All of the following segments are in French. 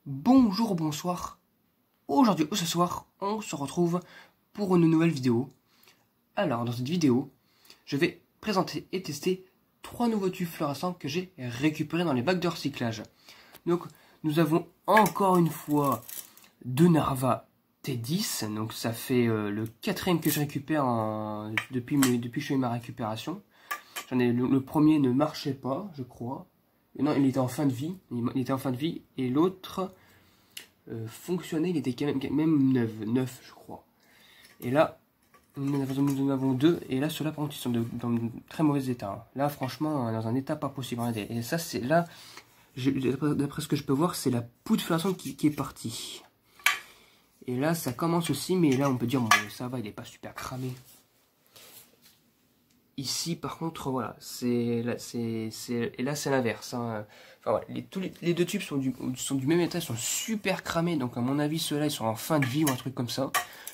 Bonjour, bonsoir. Aujourd'hui ou ce soir, on se retrouve pour une nouvelle vidéo. Alors, dans cette vidéo, je vais présenter et tester 3 nouveaux tubes fluorescents que j'ai récupérés dans les bacs de recyclage. Donc, nous avons encore une fois deux Narva T10. Donc, ça fait le 4e que je récupère depuis que je fais ma récupération. Le premier ne marchait pas, je crois. Non, il était en fin de vie. Il était en fin de vie. Et l'autre fonctionnait, il était quand même neuf, je crois. Et là, nous en avons deux. Et là, ceux-là, par contre, ils sont dans de très mauvais état. Là, franchement, dans un état pas possible. Et ça, c'est là, d'après ce que je peux voir, c'est la poudre fluorescente qui est partie. Et là, ça commence aussi, mais là, on peut dire, bon, ça va, il n'est pas super cramé. Ici, par contre, voilà, et là, c'est l'inverse. Hein. Enfin, voilà, les deux tubes sont du même état, ils sont super cramés. Donc, à mon avis, ceux-là, ils sont en fin de vie ou un truc comme ça.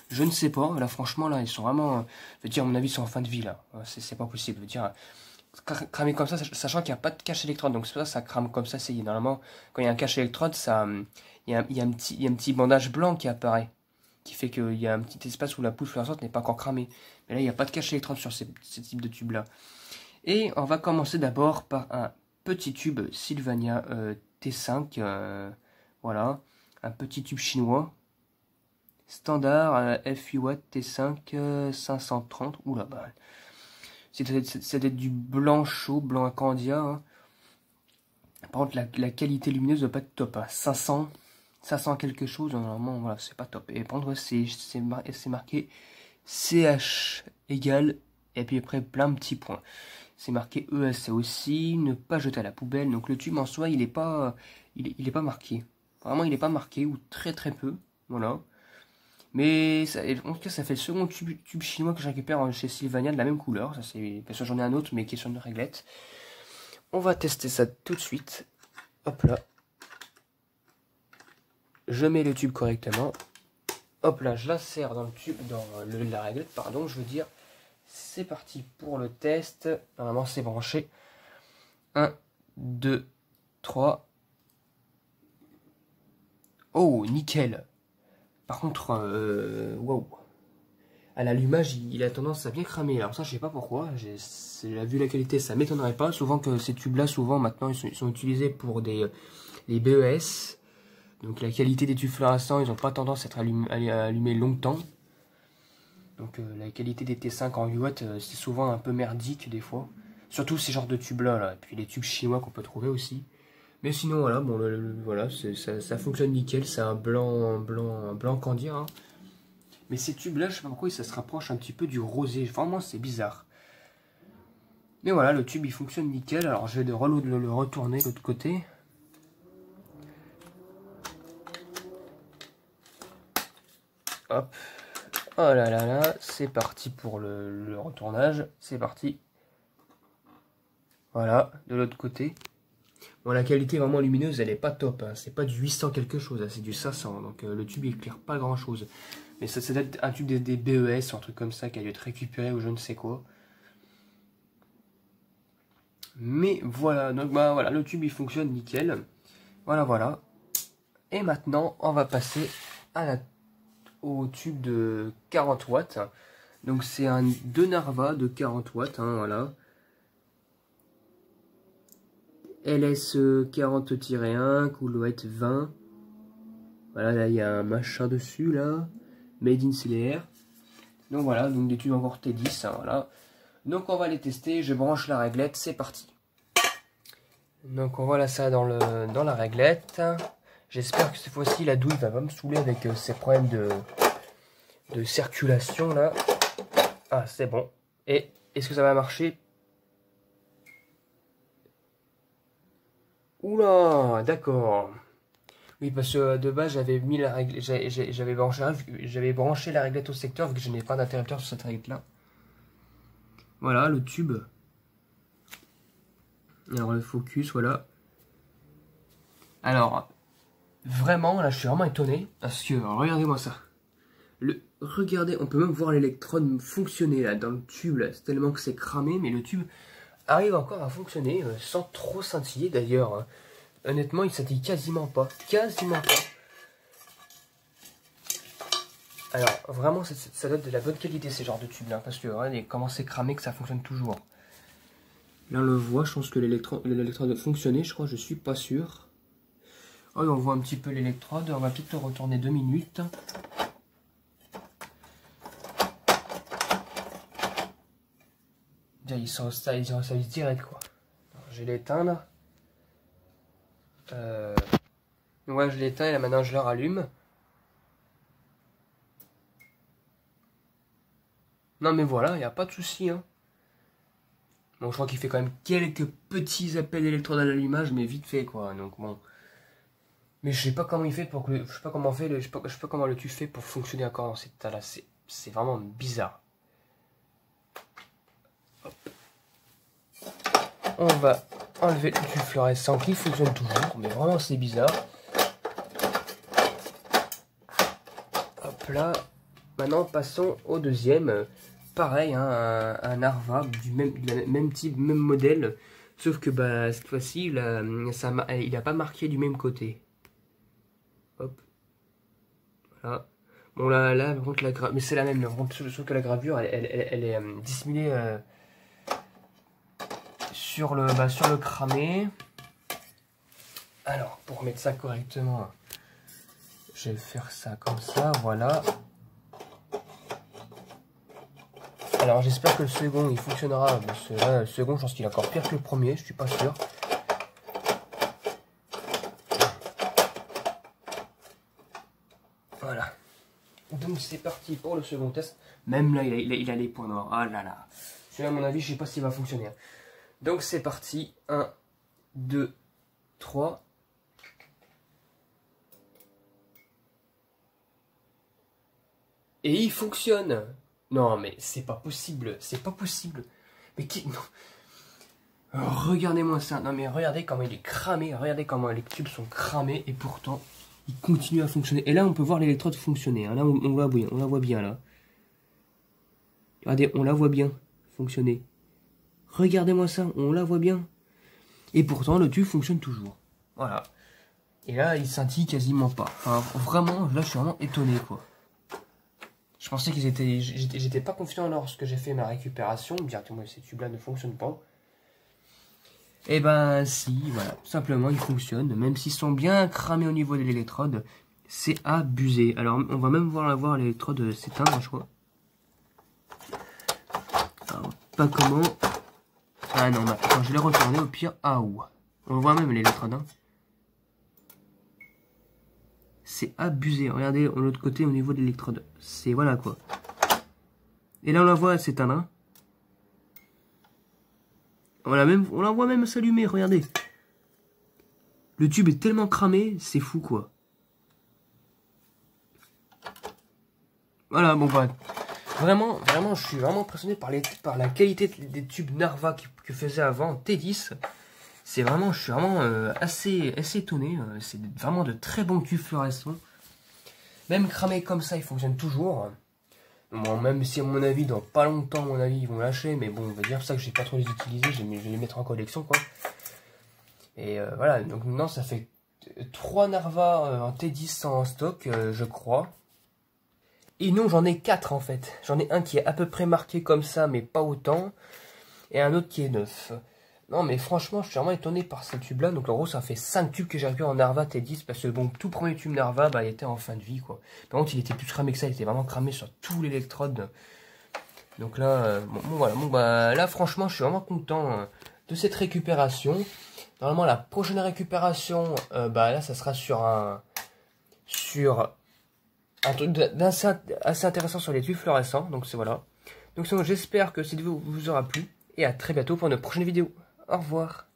Je ne sais pas. Là, franchement, là, ils sont vraiment. Je veux dire, à mon avis, ils sont en fin de vie, là. C'est pas possible. Je veux dire, cramer comme ça, sachant qu'il n'y a pas de cache électrode. Donc, c'est pour ça que ça crame comme ça. C'est normalement, quand il y a un cache électrode, il y a un petit bandage blanc qui apparaît, qui fait qu'il y a un petit espace où la poudre fluorescente n'est pas encore cramée. Mais là, il n'y a pas de cache électrode sur ces types de tubes-là. Et on va commencer d'abord par un petit tube Sylvania T5. Voilà, un petit tube chinois. Standard FU Watt T5 530. Oula, bah, ça doit être du blanc chaud, blanc à candia. Hein. Par contre, la qualité lumineuse ne doit pas être top. Hein. 500 quelque chose, normalement, voilà, c'est pas top. Et par contre, c'est marqué CH égale, et puis après plein de petits points. C'est marqué ESA aussi, ne pas jeter à la poubelle. Donc le tube en soi, il est pas marqué. Vraiment, il n'est pas marqué, ou très peu, voilà. Mais ça, en tout cas, ça fait le second tube chinois que je récupère chez Sylvania de la même couleur. Ça, c'est, bien sûr, j'en ai un autre, mais qui est sur une réglette. On va tester ça tout de suite. Hop là. Je mets le tube correctement. Hop là, je l'insère dans le tube, dans la réglette, pardon, je veux dire. C'est parti pour le test. Normalement, c'est branché. 1, 2, 3. Oh, nickel. Par contre, wow. À l'allumage, il a tendance à bien cramer. Alors ça, je sais pas pourquoi. Vu la qualité, ça m'étonnerait pas. Souvent que ces tubes-là, maintenant, ils sont utilisés pour les BES. Donc la qualité des tubes fluorescents, ils n'ont pas tendance à être allumés longtemps. Donc la qualité des T5 en UW, c'est souvent un peu merdique des fois. Surtout ces genres de tubes là, et puis les tubes chinois qu'on peut trouver aussi. Mais sinon voilà, bon voilà, ça fonctionne nickel, c'est un blanc candia. Hein. Mais ces tubes là, je sais pas pourquoi ça se rapproche un petit peu du rosé, vraiment c'est bizarre. Mais voilà, le tube il fonctionne nickel, alors je vais le retourner de l'autre côté. Hop. Oh là là là, c'est parti pour le retournage, c'est parti. Voilà, de l'autre côté. Bon, la qualité vraiment lumineuse, elle est pas top, hein. C'est pas du 800 quelque chose, hein. C'est du 500, donc le tube il éclaire pas grand chose. Mais ça doit être un tube des BES, un truc comme ça, qui a dû être récupéré ou je ne sais quoi. Mais voilà, donc bah voilà, le tube il fonctionne nickel. Voilà. Et maintenant, on va passer au tube de 40 watts. Donc c'est un 2 Narva de 40 watts, hein, voilà. LS40-1, coulouette 20. Voilà, là il y a un machin dessus, là. Made in CDR. Donc voilà, donc des tubes encore T10, hein, voilà. Donc on va les tester, je branche la réglette, c'est parti. Donc on voit là ça dans la réglette. J'espère que cette fois-ci la douille va pas me saouler avec ces problèmes de circulation là. Ah c'est bon. Et est-ce que ça va marcher? Oula, d'accord. Oui, parce que de base j'avais mis la réglette, j'avais branché la réglette au secteur vu que je n'ai pas d'interrupteur sur cette réglette là. Voilà le tube. Alors le focus, voilà. Alors vraiment là je suis vraiment étonné parce que regardez-moi ça. Regardez, on peut même voir l'électrode fonctionner là dans le tube là. C'est tellement que c'est cramé, mais le tube arrive encore à fonctionner sans trop scintiller d'ailleurs. Hein. honnêtement, il scintille quasiment pas. Quasiment pas. Alors, vraiment, ça doit être de la bonne qualité, ces genres de tubes là. Parce que, regardez, comment c'est cramé que ça fonctionne toujours. Là, on le voit, je pense que l'électrode fonctionnait, je crois, je suis pas sûr. Oh, on voit un petit peu l'électrode, on va peut-être retourner 2 minutes. Ils sont direct, quoi. Je vais l'éteindre. Ouais, je l'éteins et là maintenant je le rallume. Non mais voilà, il n'y a pas de souci, hein. Bon, je crois qu'il fait quand même quelques petits appels d'électrode à l'allumage, mais vite fait, quoi. Donc bon. Mais je sais pas comment il fait pour que. Je sais pas comment le tube fait pour fonctionner encore dans cet état-là. C'est vraiment bizarre. Hop. On va enlever le tube fluorescent qui fonctionne toujours, mais vraiment c'est bizarre. Hop là. Maintenant passons au deuxième. Pareil, hein, un Narva du même type, même modèle. Sauf que bah, cette fois-ci, il n'a pas marqué du même côté. Hop. Voilà. Bon là par contre, mais c'est la même. Sauf que la gravure, elle est dissimulée sur le cramé. Alors, pour mettre ça correctement, je vais faire ça comme ça, voilà. Alors j'espère que le second il fonctionnera, parce que là, le second je pense qu'il est encore pire que le premier, je suis pas sûr. Voilà. Donc c'est parti pour le second test. Même là il a les points noirs, ah là là. Celui-là à mon avis je sais pas s'il va fonctionner. Donc c'est parti, 1, 2, 3. Et il fonctionne. Non, mais c'est pas possible. C'est pas possible. Mais qui... Non. Regardez-moi ça. Non, mais regardez comment il est cramé. Regardez comment les tubes sont cramés. Et pourtant, il continue à fonctionner. Et là, on peut voir l'électrode fonctionner. Hein. Là, on la voit bien, là. Regardez, on la voit bien fonctionner. Regardez-moi ça. On la voit bien. Et pourtant, le tube fonctionne toujours. Voilà. Et là, il scintille quasiment pas. Enfin, vraiment, là, je suis vraiment étonné, quoi. Je pensais qu'ils étaient... J'étais pas confiant lorsque j'ai fait ma récupération. Directement, ces tubes-là ne fonctionnent pas. Et ben si, voilà. Simplement, ils fonctionnent. Même s'ils sont bien cramés au niveau de l'électrode, c'est abusé. Alors, on va même voir l'électrode s'éteindre, je crois. Alors, pas comment... Ah non, bah, quand je l'ai retourné, au pire, ah ouh. On voit même l'électrode, hein. C'est abusé. Regardez, de l'autre côté, au niveau de l'électrode. C'est voilà quoi. Et là, on la voit s'éteindre. Hein. On la voit même s'allumer. Regardez. Le tube est tellement cramé, c'est fou quoi. Voilà, bon bah. Vraiment, je suis vraiment impressionné par la qualité des tubes Narva que faisait avant T10. C'est vraiment, je suis vraiment assez étonné. C'est vraiment de très bons tubes fluorescents. Même cramés comme ça, ils fonctionnent toujours. Bon, même si à mon avis, dans pas longtemps, à mon avis, ils vont lâcher. Mais bon, on va dire ça que je vais pas trop les utiliser. Je vais les mettre en collection, quoi. Et voilà, donc maintenant, ça fait 3 Narva en T10 en stock, je crois. Et non, j'en ai 4 en fait. J'en ai un qui est à peu près marqué comme ça, mais pas autant. Et un autre qui est neuf. Non mais franchement je suis vraiment étonné par ces tubes là. Donc en gros ça fait 5 tubes que j'ai récupéré en Narva T10. Parce que bon, tout premier tube Narva bah, il était en fin de vie quoi. Par contre il était plus cramé que ça. Il était vraiment cramé sur tout l'électrode. Donc là voilà. Bon bah là franchement je suis vraiment content de cette récupération. Normalement la prochaine récupération bah là ça sera sur un truc assez intéressant sur les tubes fluorescents. Donc c'est voilà. Donc j'espère que cette vidéo vous aura plu. Et à très bientôt pour une prochaine vidéo. Au revoir.